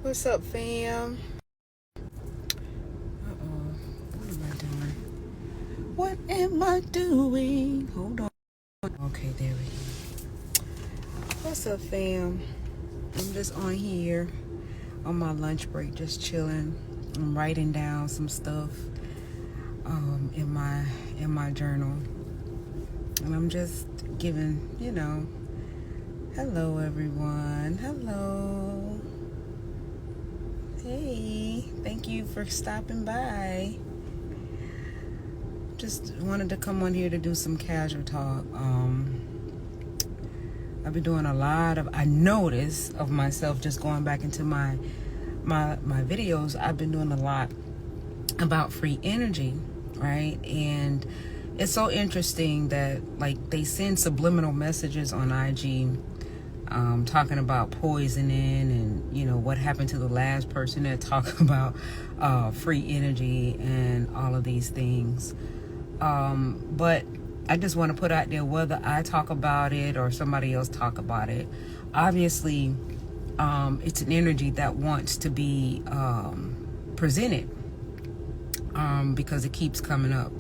What's up, fam? Uh-oh. What am I doing? What am I doing? Hold on. Okay, there we go. What's up, fam? I'm just on here on my lunch break, just chilling. I'm writing down some stuff in my journal. And I'm just giving, hello, everyone. Hello. Hey, thank you for stopping by. Just wanted to come on here to do some casual talk. I've been doing a lot of, I notice of myself just going back into my videos. I've been doing a lot about free energy, right? And it's so interesting that like they send subliminal messages on IG talking about poisoning and what happened to the last person that talked about free energy and all of these things. But I just want to put out there, whether I talk about it or somebody else talk about it, obviously it's an energy that wants to be presented because it keeps coming up.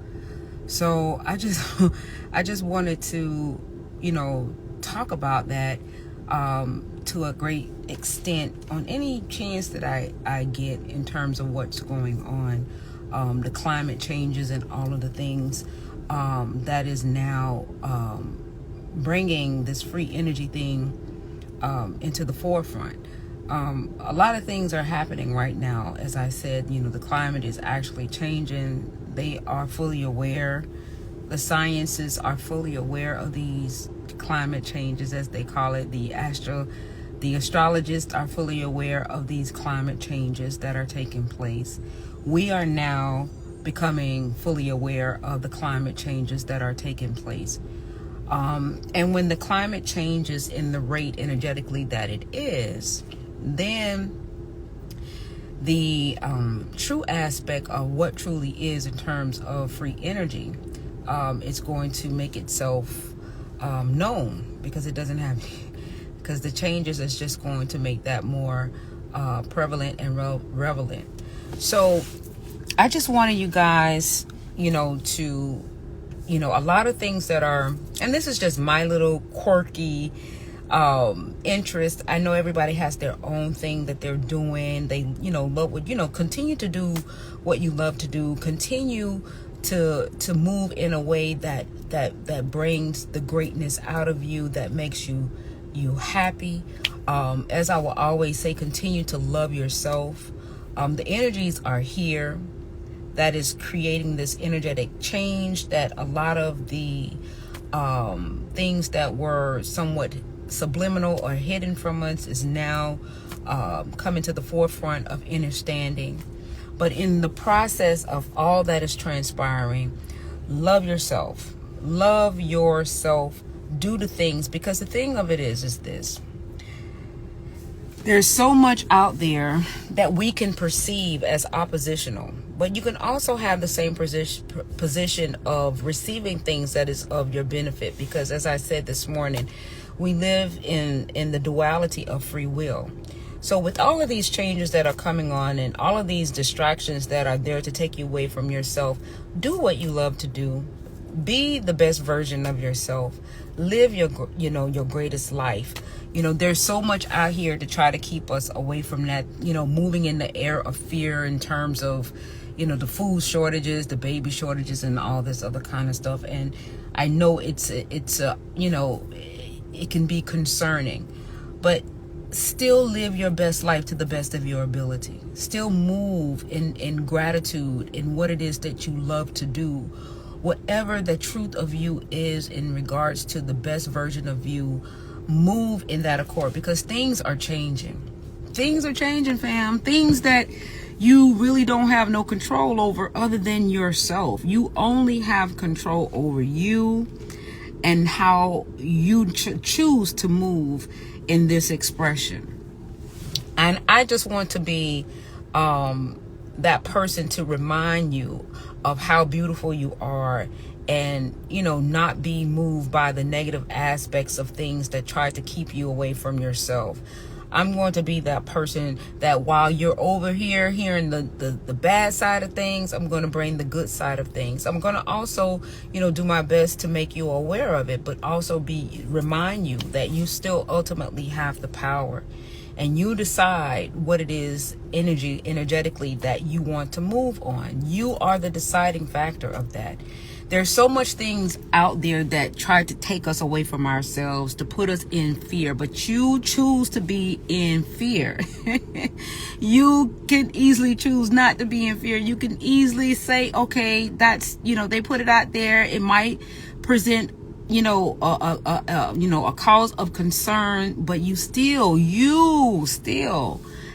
So I just wanted to talk about that to a great extent on any chance that I get in terms of what's going on, the climate changes and all of the things that is now bringing this free energy thing into the forefront. A lot of things are happening right now. As I said, the climate is actually changing. They are fully aware. The sciences are fully aware of these climate changes, as they call it. The astrologists are fully aware of these climate changes that are taking place. We are now becoming fully aware of the climate changes that are taking place. And when the climate changes in the rate energetically that it is, then the true aspect of what truly is in terms of free energy is going to make itself known, because it doesn't have, because the changes is just going to make that more prevalent and relevant. So I just wanted you guys, to, a lot of things that are, and this is just my little quirky interest. I know everybody has their own thing that they're doing. They, love what, continue to do what you love to do. Continue to move in a way that brings the greatness out of you, that makes you happy. As I will always say, continue to love yourself. The energies are here that is creating this energetic change, that a lot of the things that were somewhat subliminal or hidden from us is now coming to the forefront of understanding. But in the process of all that is transpiring, love yourself. Love yourself. Do the things, because the thing of it is this. There's so much out there that we can perceive as oppositional, but you can also have the same position of receiving things that is of your benefit, because as I said this morning, we live in the duality of free will. So with all of these changes that are coming on and all of these distractions that are there to take you away from yourself, do what you love to do. Be the best version of yourself. Live your greatest life. There's so much out here to try to keep us away from that, moving in the air of fear in terms of, the food shortages, the baby shortages, and all this other kind of stuff. And I know it can be concerning, but still live your best life to the best of your ability. Still move in gratitude in what it is that you love to do. Whatever the truth of you is in regards to the best version of you, move in that accord, because things are changing. Things are changing, fam. Things that you really don't have no control over other than yourself. You only have control over you and how you choose to move in this expression. And I just want to be that person to remind you of how beautiful you are, and not be moved by the negative aspects of things that try to keep you away from yourself. I'm going to be that person that while you're over here hearing the bad side of things, I'm going to bring the good side of things. I'm going to also, do my best to make you aware of it, but also remind you that you still ultimately have the power. And you decide what it is energetically that you want to move on. You are the deciding factor of that. There's so much things out there that try to take us away from ourselves, to put us in fear, but you choose to be in fear. You can easily choose not to be in fear. You can easily say, okay, that's, they put it out there. It might present a cause of concern, but you still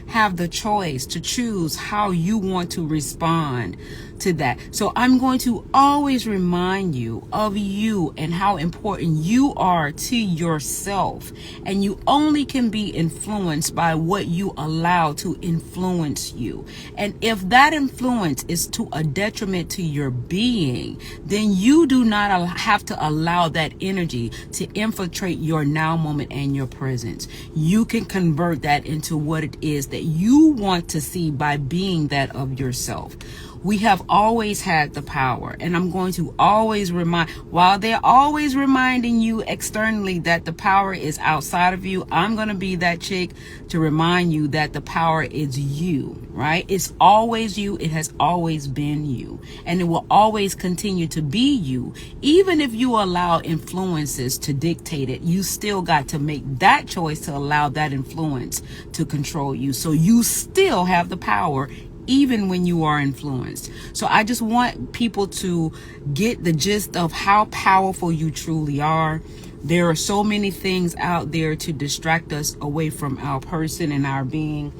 have the choice to choose how you want to respond to that. So I'm going to always remind you of you and how important you are to yourself. And you only can be influenced by what you allow to influence you. And if that influence is to a detriment to your being, then you do not have to allow that energy to infiltrate your now moment and your presence. You can convert that into what it is that you want to see by being that of yourself. We have always had the power, and I'm going to always while they're always reminding you externally that the power is outside of you, I'm going to be that chick to remind you that the power is you, right? It's always you. It has always been you, and it will always continue to be you. Even if you allow influences to dictate it, you still got to make that choice to allow that influence to control you. So you still have the power even when you are influenced. So I just want people to get the gist of how powerful you truly are. There are so many things out there to distract us away from our person and our being.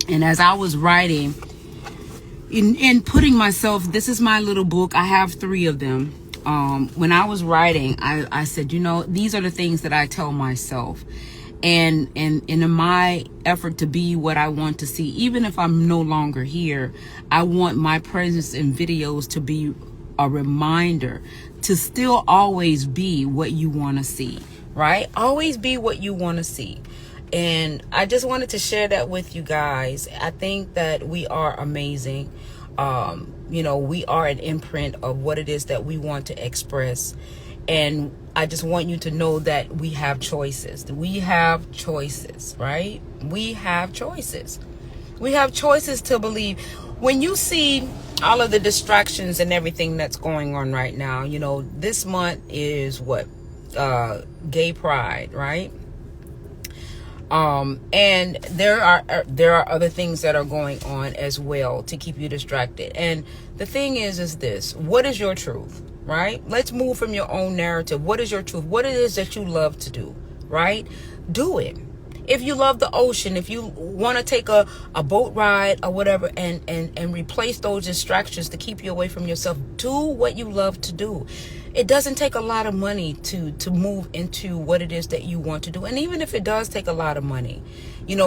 And as I was writing, in putting myself, this is my little book. I have 3 of them. When I was writing, I said, these are the things that I tell myself. And in my effort to be what I want to see, even if I'm no longer here, I want my presence in videos to be a reminder to still always be what you want to see, right? Always be what you want to see. And I just wanted to share that with you guys. I think that we are amazing. We are an imprint of what it is that we want to express. And I just want you to know that we have choices. We have choices, right? We have choices. We have choices to believe. When you see all of the distractions and everything that's going on right now, this month is what? Gay Pride, right? And there are other things that are going on as well to keep you distracted. And the thing is this: what is your truth, right? Let's move from your own narrative. What is your truth? What it is that you love to do, right? Do it. If you love the ocean, if you want to take a boat ride or whatever, and replace those distractions to keep you away from yourself, do what you love to do. It doesn't take a lot of money to move into what it is that you want to do. And even if it does take a lot of money,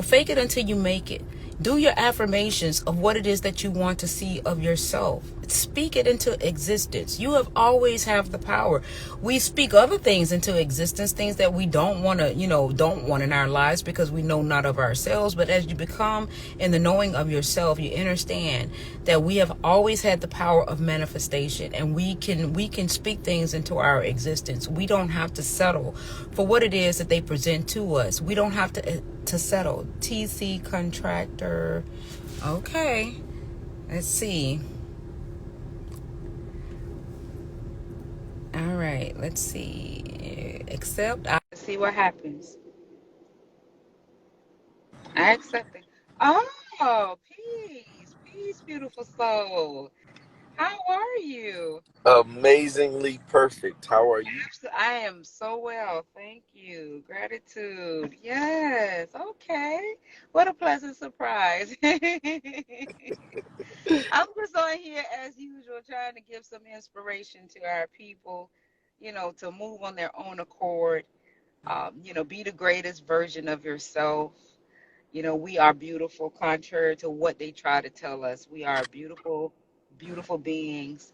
fake it until you make it. Do your affirmations of what it is that you want to see of yourself. Speak it into existence. You have always have the power. We speak other things into existence, things that we don't want in our lives because we know not of ourselves. But as you become in the knowing of yourself, you understand that we have always had the power of manifestation, and we can speak things into our existence. We don't have to settle for what it is that they present to us. We don't have to settle. TC contractor. Okay. Let's see. All right. Let's see. Accept. Let's see what happens. I accept it. Oh, peace. Peace, beautiful soul. How are you? Amazingly perfect. How are you? I am so well. Thank you. Gratitude. Yes. Okay. What a pleasant surprise. I'm just on here as usual, trying to give some inspiration to our people, to move on their own accord, be the greatest version of yourself. We are beautiful, contrary to what they try to tell us. We are beautiful, beautiful beings.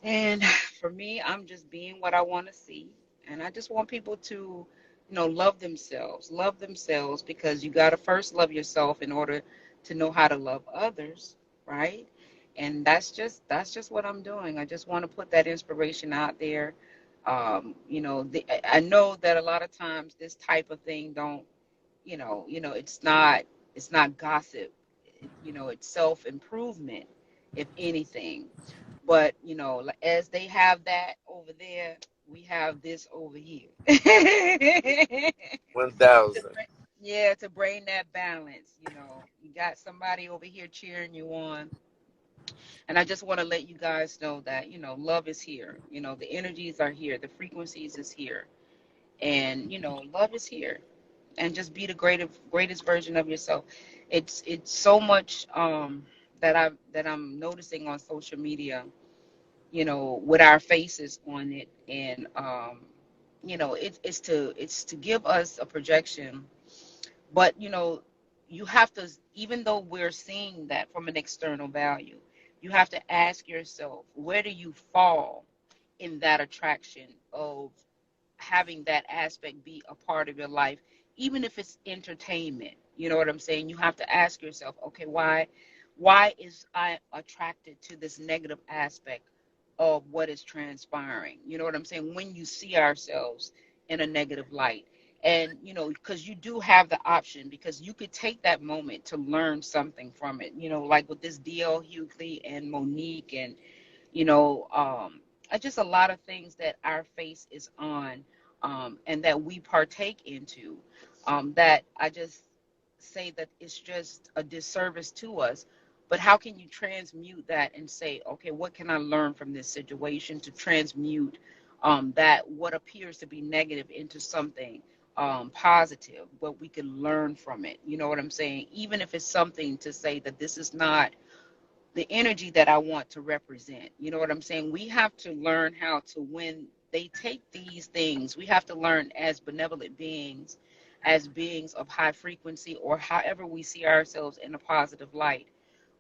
And for me, I'm just being what I want to see. And I just want people to love themselves, because you got to first love yourself in order to know how to love others, right? And that's just what I'm doing. I just want to put that inspiration out there. I know that a lot of times this type of thing don't, it's not gossip. It's self improvement, if anything. But as they have that over there, we have this over here. To 1,000. bring, yeah, to bring that balance. You got somebody over here cheering you on, and I just want to let you guys know that love is here. The energies are here, the frequencies is here, and love is here. And just be the greatest version of yourself. It's so much that I'm noticing on social media, with our faces on it, and it's to give us a projection. But you have to, even though we're seeing that from an external value, you have to ask yourself, where do you fall in that attraction of having that aspect be a part of your life, even if it's entertainment. You know what I'm saying? You have to ask yourself, okay, why is I attracted to this negative aspect of what is transpiring? You know what I'm saying? When you see ourselves in a negative light. And because you do have the option, because you could take that moment to learn something from it, like with this DL Hughley and Monique, and just a lot of things that our face is on, and that we partake into, that I just say that it's just a disservice to us. But how can you transmute that and say, okay, what can I learn from this situation to transmute that what appears to be negative into something positive, but we can learn from it? You know what I'm saying? Even if it's something to say that this is not the energy that I want to represent. You know what I'm saying? We have to learn how to, when they take these things, we have to learn as benevolent beings, as beings of high frequency, or however we see ourselves in a positive light.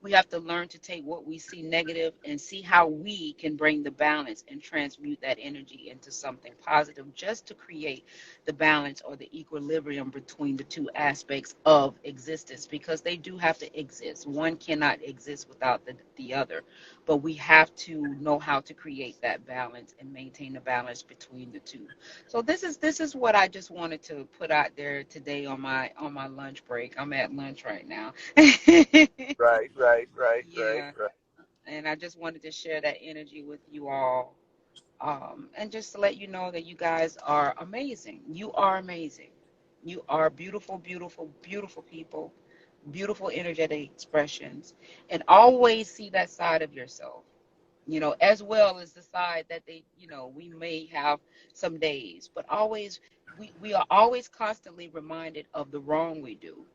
We have to learn to take what we see negative and see how we can bring the balance and transmute that energy into something positive, just to create the balance or the equilibrium between the two aspects of existence, because they do have to exist. One cannot exist without the other, but we have to know how to create that balance and maintain the balance between the two. So this is what I just wanted to put out there today on my lunch break. I'm at lunch right now. Right, right, right, right, Yeah, right. and I just wanted to share that energy with you all, and just to let you know that you guys are amazing. You are amazing. You are beautiful, beautiful, beautiful people, beautiful energetic expressions, and always see that side of yourself, as well as the side that we may have some days, but always, we are always constantly reminded of the wrong we do,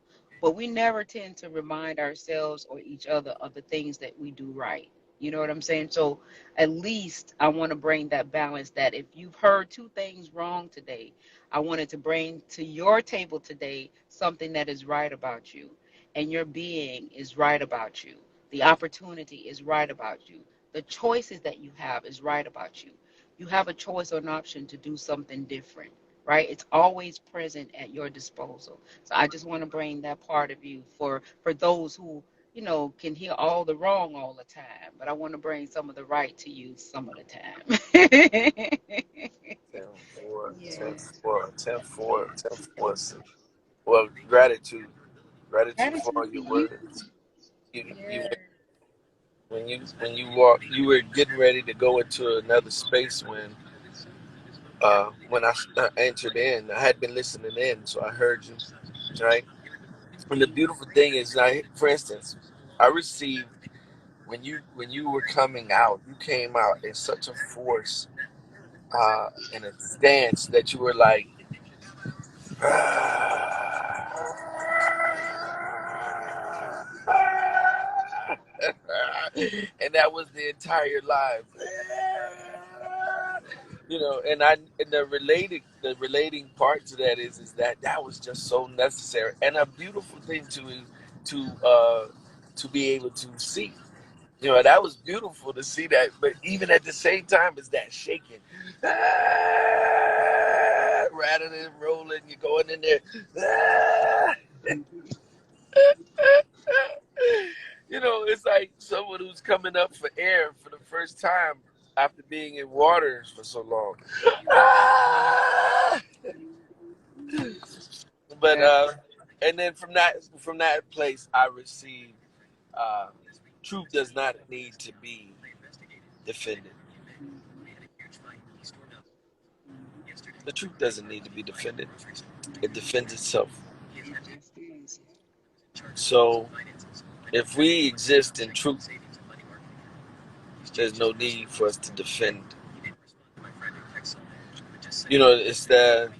but we never tend to remind ourselves or each other of the things that we do right. You know what I'm saying? So at least I want to bring that balance, that if you've heard two things wrong today, I wanted to bring to your table today something that is right about you, and your being is right about you. The opportunity is right about you. The choices that you have is right about you. You have a choice or an option to do something different, right? It's always present at your disposal. So I just want to bring that part of you for those who can hear all the wrong all the time, but I want to bring some of the right to you some of the time. 10 4, Yeah. 10 4, 10 4, 10 4. Well, gratitude. Gratitude for Gratitude all to your you. words. You Yeah. when you walk, you were getting ready to go into another space when I entered in. I had been listening in, so I heard you, right? And the beautiful thing is, for instance, I received when you were coming out, you came out in such a force, in a stance that you were like, and that was the entire live. And the relating part to that is that was just so necessary and a beautiful thing to be able to see. That was beautiful to see that, but even at the same time, it's that shaking, right? rattling and rolling. You're going in there. Ah! You know, it's like someone who's coming up for air for the first time after being in water for so long. Ah! But That and then from that place, I received uh, truth does not need to be defended. The truth doesn't need to be defended. It defends itself. it just is. So if we exist in truth, there's no need for us to defend. You know, it's the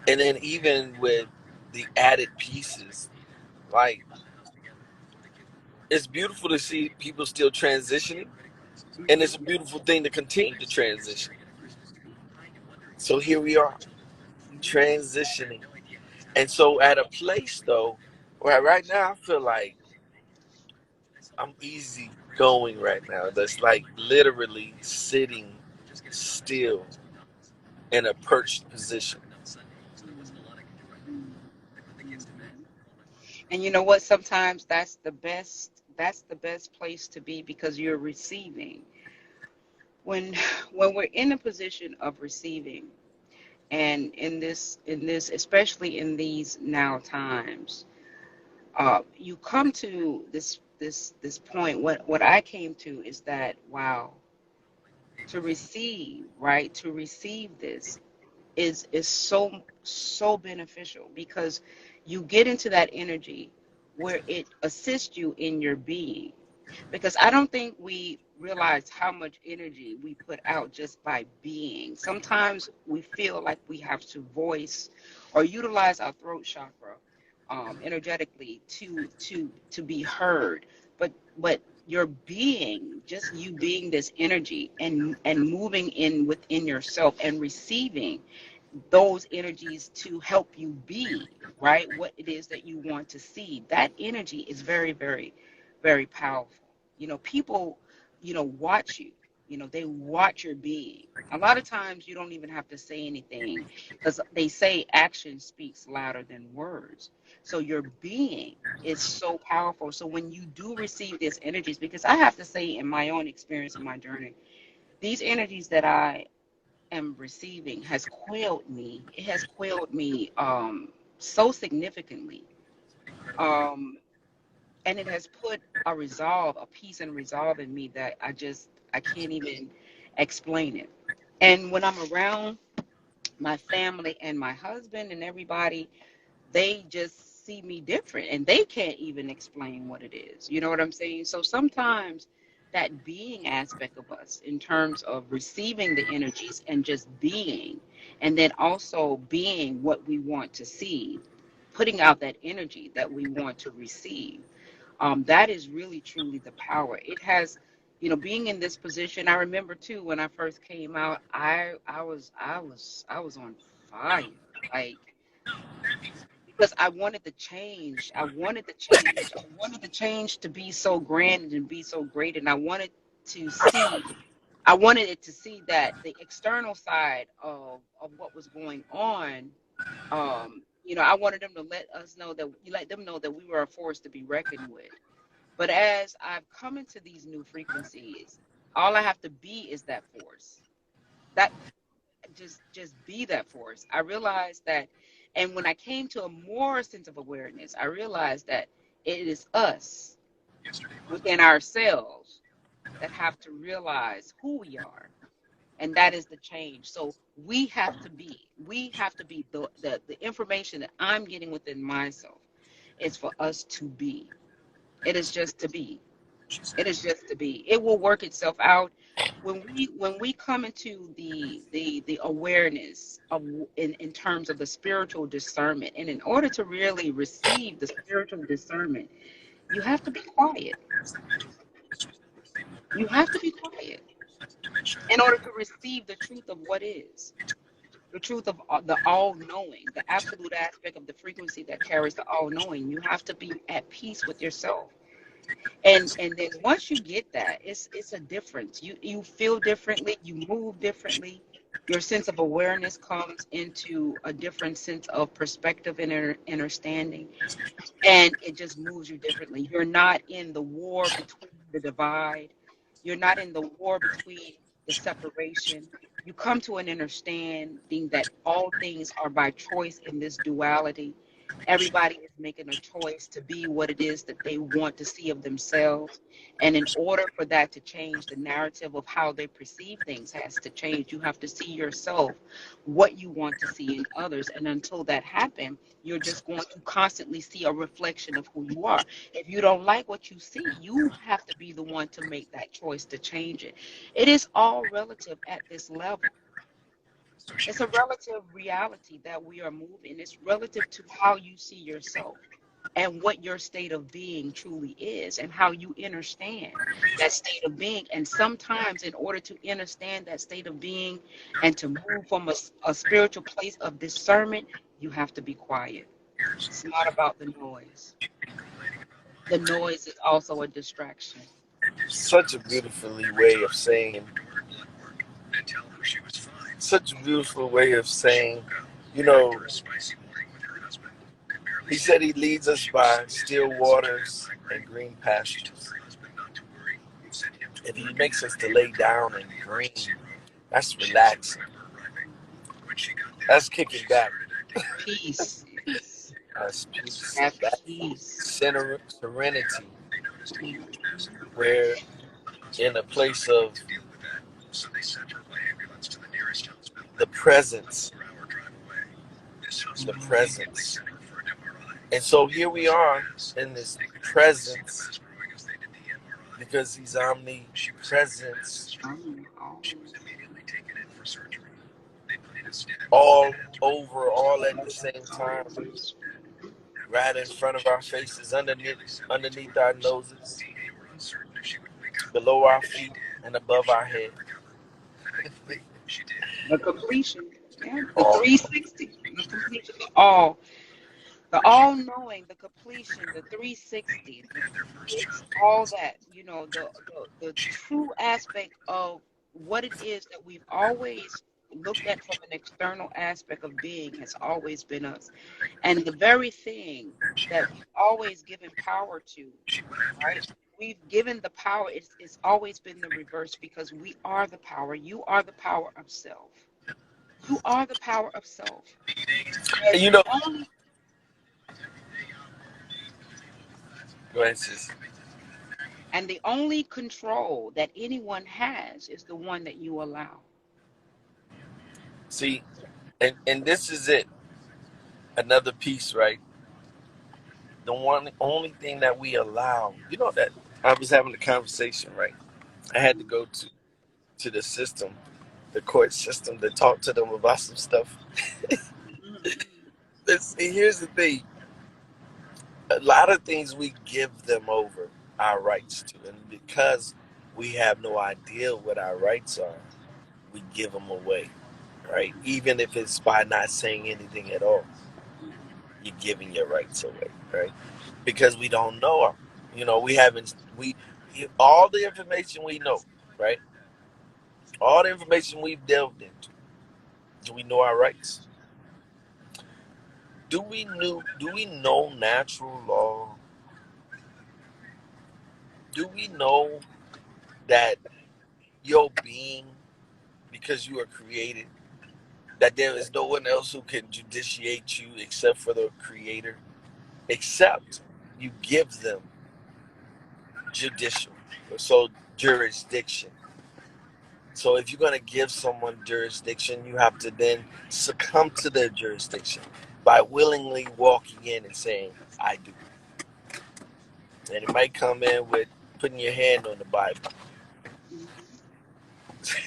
and then even with the added pieces, like it's beautiful to see people still transitioning, and it's a beautiful thing to continue to transition. So here we are transitioning, and so at a place though, where right now I feel like I'm easy going right now. That's like literally sitting still in a perched position. And you know what? Sometimes that's the best place to be because you're receiving. When when we're in a position of receiving, and in this especially in these now times, you come to this point. What I came to is that, wow, to receive, right? To receive this is so beneficial because you get into that energy where it assists you in your being, because I don't think we realize how much energy we put out just by being. Sometimes we feel like we have to voice or utilize our throat chakra energetically to be heard, but your being, just you being this energy and moving in within yourself and receiving those energies to help you be right what it is that you want to see, that energy is very, very, very powerful. People watch you. They watch your being. A lot of times you don't even have to say anything because they say action speaks louder than words. So your being is so powerful. So when you do receive these energies, because I have to say, in my own experience in my journey, these energies that I am receiving has quelled me. It has quelled me so significantly. Um, and it has put a resolve, a peace and resolve in me that I can't even explain it. And when I'm around my family and my husband and everybody, they just see me different and they can't even explain what it is. You know what I'm saying? So sometimes that being aspect of us, in terms of receiving the energies and just being, and then also being what we want to see, putting out that energy that we want to receive, that is really truly the power it has. Being in this position, I remember too when I first came out, I was on fire, like, because I wanted the change. I wanted the change. I wanted the change to be so grand and be so great. And to see, I wanted it to see that the external side of what was going on. I wanted them to let them know that we were a force to be reckoned with. But as I've come into these new frequencies, all I have to be is that force. That just be that force. I realized that, and when I came to a more sense of awareness, I realized that it is us within ourselves that have to realize who we are, and that is the change. So we have to be the information that I'm getting within myself is for us to be. It is just to be. It is just to be. It will work itself out when we come into the awareness of in terms of the spiritual discernment. And in order to really receive the spiritual discernment, you have to be quiet. You have to be quiet in order to receive the truth of what is. The truth of the all knowing, the absolute aspect of the frequency that carries the all knowing. You have to be at peace with yourself. And then once you get that, it's a difference. You feel differently, you move differently. Your sense of awareness comes into a different sense of perspective and understanding, and it just moves you differently. You're not in the war between the divide. You're not in the war between the separation. You come to an understanding that all things are by choice in this duality. Everybody is making a choice to be what it is that they want to see of themselves. And in order for that to change, the narrative of how they perceive things has to change. You have to see yourself, what you want to see in others. And until that happens, you're just going to constantly see a reflection of who you are. If you don't like what you see, you have to be the one to make that choice to change it. It is all relative at this level. It's a relative reality that we are moving. It's relative to how you see yourself and what your state of being truly is and how you understand that state of being. And sometimes, in order to understand that state of being and to move from a spiritual place of discernment, you have to be quiet. It's not about the noise. The noise is also a distraction. Such a beautifully way of saying, such a beautiful way of saying, you know, he said he leads us by still waters and green pastures. And he makes us to lay down in green. That's relaxing. That's kicking back. Peace. That's peace. Have That's peace. serenity. Where in a place of the presence. The presence. And so here we are in this presence because he's omnipresent, all over, all at the same time, right in front of our faces, underneath our noses, below our feet, and above our head. The completion. Yeah. The 360. The completion. The all knowing, the completion, the 360. It's all that, the true aspect of what it is that we've always looked at from an external aspect of being has always been us. And the very thing that we've always given power to, right? We've given the power, it's always been the reverse because we are the power. You are the power of self. You are the power of self. And you know, go ahead, sis. And the only control that anyone has is the one that you allow. See, and this is it. Another piece, right? The only thing that we allow. You know that I was having a conversation, right? I had to go to the system, the court system, to talk to them about some stuff. Here's the thing. A lot of things we give them over our rights to, and because we have no idea what our rights are, we give them away, right? Even if it's by not saying anything at all, you're giving your rights away, right? Because we don't know. We haven't. We all the information we know, right? All the information we've delved into. Do we know our rights? Do we know natural law? Do we know that your being, because you are created, that there is no one else who can judiciate you except for the creator, except you give them judicial, so jurisdiction. So if you're going to give someone jurisdiction, you have to then succumb to their jurisdiction by willingly walking in and saying, I do. And it might come in with putting your hand on the Bible.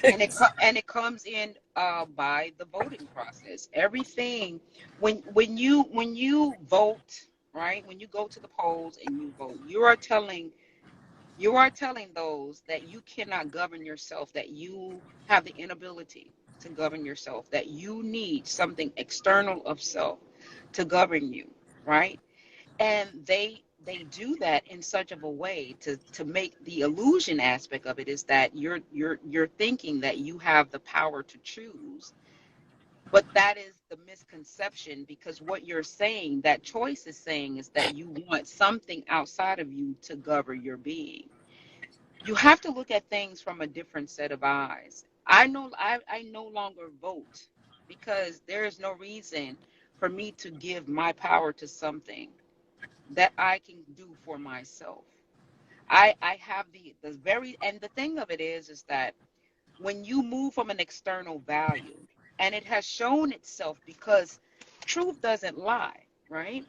And it comes in by the voting process. Everything when you vote, right? When you go to the polls and you vote, you are telling those that you cannot govern yourself, that you have the inability to govern yourself, that you need something external of self to govern you, right? And they they do that in such of a way to make the illusion aspect of it is that you're thinking that you have the power to choose. But that is the misconception, because what you're saying, that choice is saying, is that you want something outside of you to govern your being. You have to look at things from a different set of eyes. I no longer vote because there is no reason for me to give my power to something that I can do for myself. I have the very, and the thing of it is that when you move from an external value, and it has shown itself, because truth doesn't lie, right?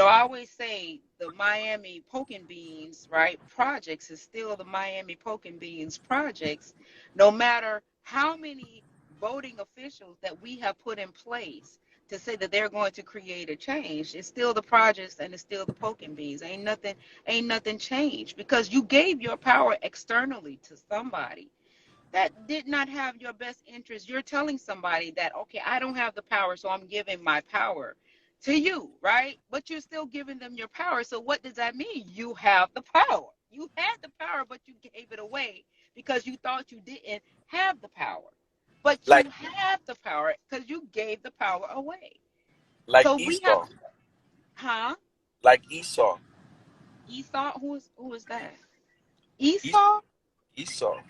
I always say the Miami Poking Beans, right, projects is still the Miami Poking Beans projects, no matter how many voting officials that we have put in place to say that they're going to create a change. It's still the projects and it's still the Poking Beans. Ain't nothing changed, because you gave your power externally to somebody that did not have your best interest. You're telling somebody that, okay, I don't have the power, so I'm giving my power to you, right? But you're still giving them your power. So what does that mean? You have the power. You had the power, but you gave it away because you thought you didn't have the power. But like you have the power because you gave the power away. like So we have, Esau, huh? like Esau. Esau, who is that? Es- Esau? Esau.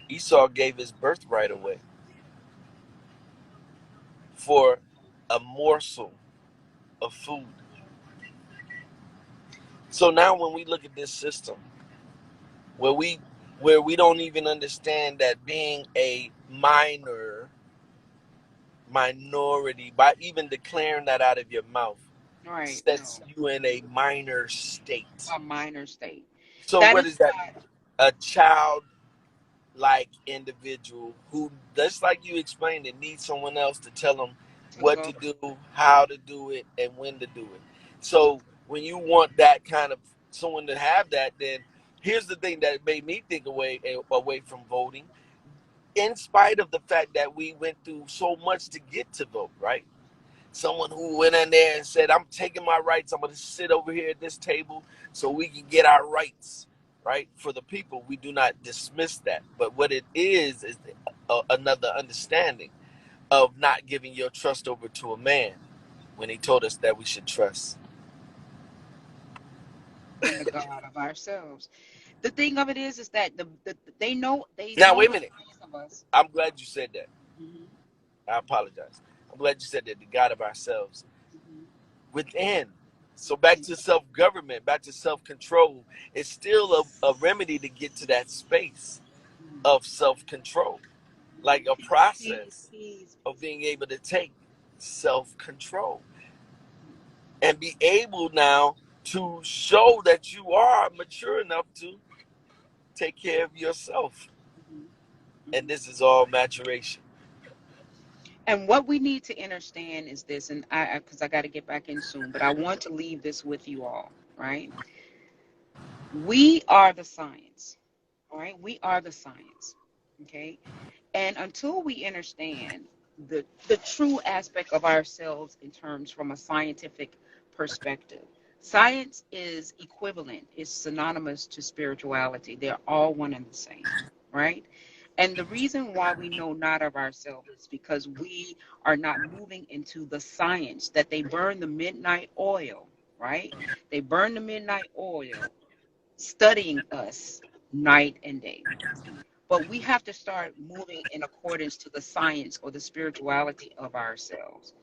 Esau gave his birthright away for a morsel of food. So now when we look at this system where we don't even understand that being a minority, by even declaring that out of your mouth, Right, sets no, you in a minor state. a minor state. So That what is is that? why A child like individual who, just like you explained it, needs someone else to tell them to what go. to do, how to do it, and when to do it. So when you want that kind of someone to have that, then here's the thing that made me think away from voting. In spite of the fact that we went through so much to get to vote, right? Someone who went in there and said, I'm taking my rights. I'm going to sit over here at this table so we can get our rights, right? For the people. We do not dismiss that. But what it is another understanding of not giving your trust over to a man when he told us that we should trust. In the God of ourselves. The thing of it is that they know Now, wait a the minute. science of us. I'm glad you said that. Hmm. I apologize. I'm glad you said that, the God of ourselves Hmm. within. So back to self-government, back to self-control. It's still a remedy to get to that space of self-control, like a Peace, process peace, of peace. being able to take self-control and be able now to show that you are mature enough to take care of yourself. Hmm. And Hmm. this is all maturation. And what we need to understand is this, and I because I got to get back in soon, but I want to leave this with you all, right? We are the science, all right? We are the science, okay? And until we understand the true aspect of ourselves in terms from a scientific perspective, science is equivalent, is synonymous to spirituality. They're all one and the same, right? And the reason why we know not of ourselves is because we are not moving into the science that they burn the midnight oil, right? They burn the midnight oil studying us night and day. But we have to start moving in accordance to the science or the spirituality of ourselves.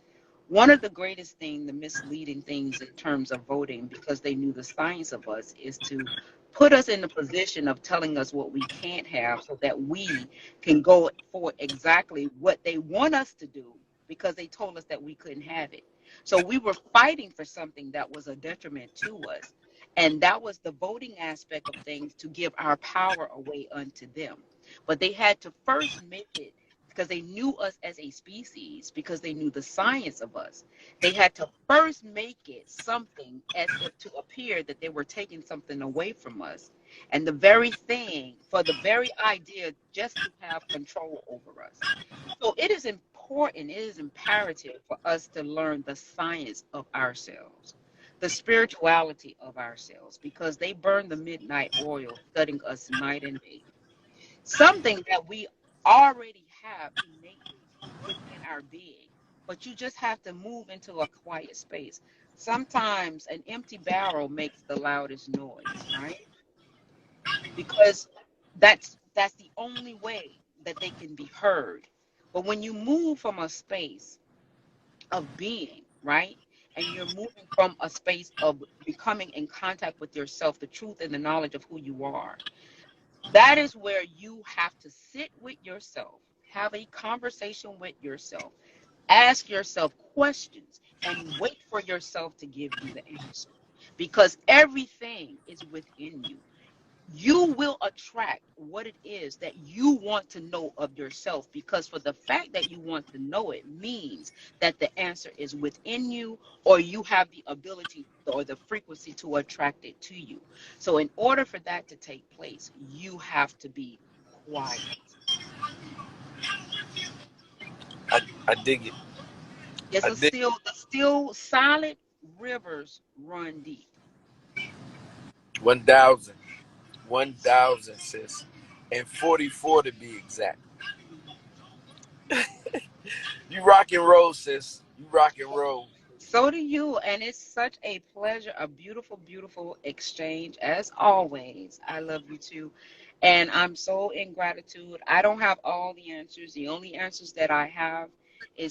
One of the greatest things, the misleading things in terms of voting, because they knew the science of us, is to put us in the position of telling us what we can't have so that we can go for exactly what they want us to do because they told us that we couldn't have it. So we were fighting for something that was a detriment to us. And that was the voting aspect of things, to give our power away unto them. But they had to first make it, because they knew us as a species, because they knew the science of us. They had to first make it something as if to appear that they were taking something away from us. And the very thing, for the very idea, just to have control over us. So it is important, it is imperative for us to learn the science of ourselves. the spirituality of ourselves, because they burn the midnight oil, studying us night and day. Something that we already have innately within our being, but you just have to move into a quiet space. Sometimes an empty barrel makes the loudest noise, right? Because that's the only way that they can be heard. But when you move from a space of being, right? And you're moving from a space of becoming in contact with yourself, the truth and the knowledge of who you are. That is where you have to sit with yourself, have a conversation with yourself, ask yourself questions, and wait for yourself to give you the answer. Because everything is within you. You will attract what it is that you want to know of yourself, because for the fact that you want to know it means that the answer is within you, or you have the ability or the frequency to attract it to you. So in order for that to take place, you have to be quiet. I dig it. It's I a dig still silent rivers run deep. 1,000. 1,000, sis. And 44 to be exact. Mhm. You rock and roll, sis. You rock and roll. So do you, and it's such a pleasure, a beautiful, beautiful exchange as always. I love you too, and I'm so in gratitude. I don't have all the answers. The only answers that I have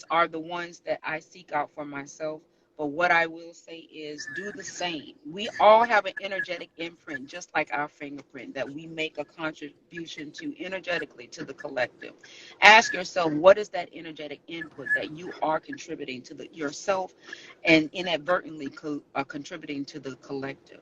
are the ones that I seek out for myself. But what I will say is do the same. We all have an energetic imprint, just like our fingerprint, that we make a contribution to energetically to the collective. Ask yourself, what is that energetic input that you are contributing to yourself and inadvertently contributing to the collective?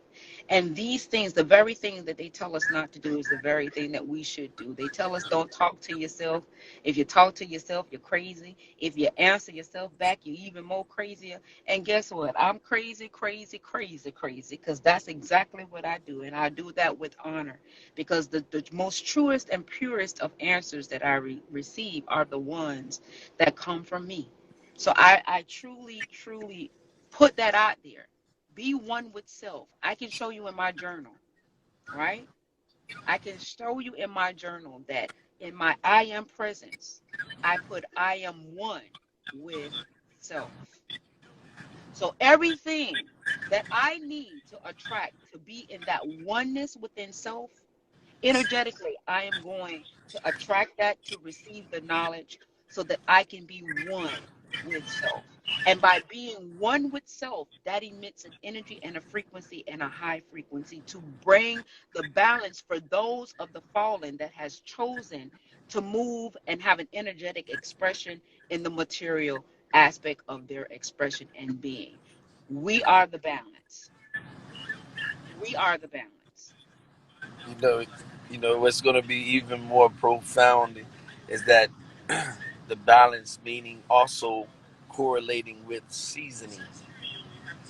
And these things, the very thing that they tell us not to do, is the very thing that we should do. They tell us don't talk to yourself. If you talk to yourself, you're crazy. If you answer yourself back, you're even more crazier. And guess what? I'm crazy, crazy, crazy, crazy, because that's exactly what I do. And I do that with honor, because the most truest and purest of answers that I receive are the ones that come from me. So I truly, truly put that out there. Be one with self. I can show you in my journal, right? I can show you in my journal that in my I am presence, I put I am one with self. So everything that I need to attract to be in that oneness within self, energetically, I am going to attract that to receive the knowledge so that I can be one with self. And by being one with self, that emits an energy and a frequency and a high frequency to bring the balance for those of the fallen that has chosen to move and have an energetic expression in the material aspect of their expression and being. We are the balance. We are the balance. You know, what's going to be even more profound is that the balance, meaning also correlating with seasoning.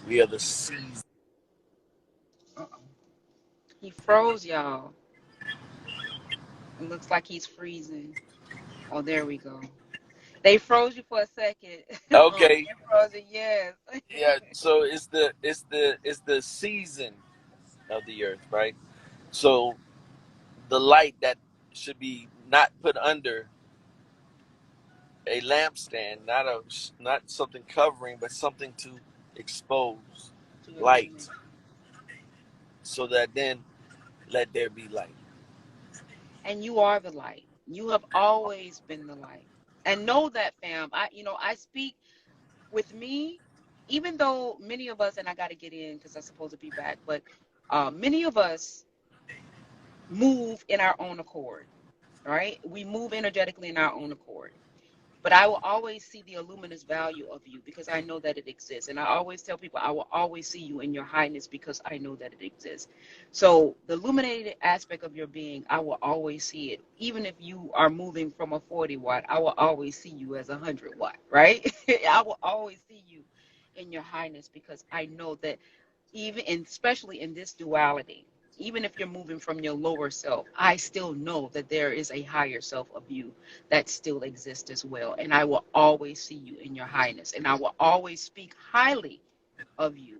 We are the season. Uh-oh. He froze, y'all. It looks like he's freezing. Oh, there we go. They froze you for a second. Okay, They're frozen, yes. yeah. So it's the season of the earth, right? So the light that should be not put under a lampstand, not something covering, but something to expose To light, illuminate. so that then let there be light. And you are the light. You have always been the light. And know that, fam. I speak with me, even though many of us, and I got to get in because I'm supposed to be back, but many of us move in our own accord, right? We move energetically in our own accord. But I will always see the luminous value of you because I know that it exists. And I always tell people I will always see you in your highness because I know that it exists. So the illuminated aspect of your being, I will always see it. Even if you are moving from a 40 watt, I will always see you as a 100 watt, right? I will always see you in your highness because I know that even and especially in this duality, even if you're moving from your lower self, I still know that there is a higher self of you that still exists as well. And I will always see you in your highness. And I will always speak highly of you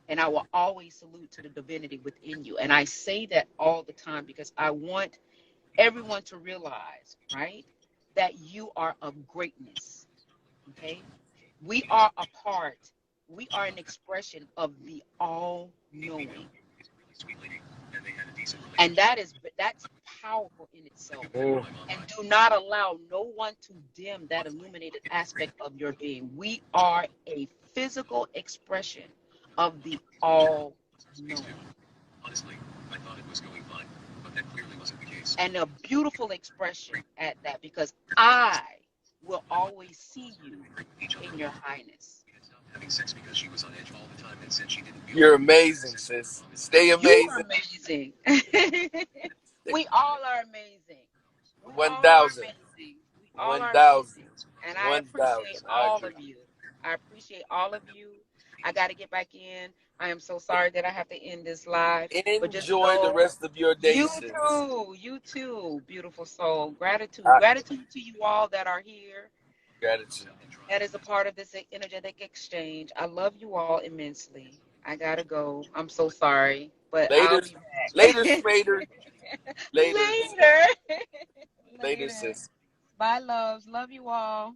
And I will always salute to the divinity within you. And I say that all the time because I want everyone to realize, right, that you are of greatness. Okay? We are a part, we are an expression of the all knowing. And that's powerful in itself. Mm. And do not allow no one to dim that illuminated aspect of your being. We are a physical expression of the all knowing. And a beautiful expression at that, because I will always see you in your highness. You're amazing, sis. Stay You are amazing. amazing. We all are amazing. We all are 1,000. amazing. We all are 1,000. amazing. And I 1,000. appreciate I all agree. of you. I appreciate all of you. I got to get back in. I am so sorry that I have to end this live. But just Enjoy the know, rest of your day, you sis. too. You too, beautiful soul. Gratitude. I, Gratitude to you all that are here. gratitude. That is a part of this energetic exchange. I love you all immensely. I got to go. I'm so sorry. But I'll Later, be later, back. Spader. Later, Later. later, Later. sis. Bye, loves. Love you all.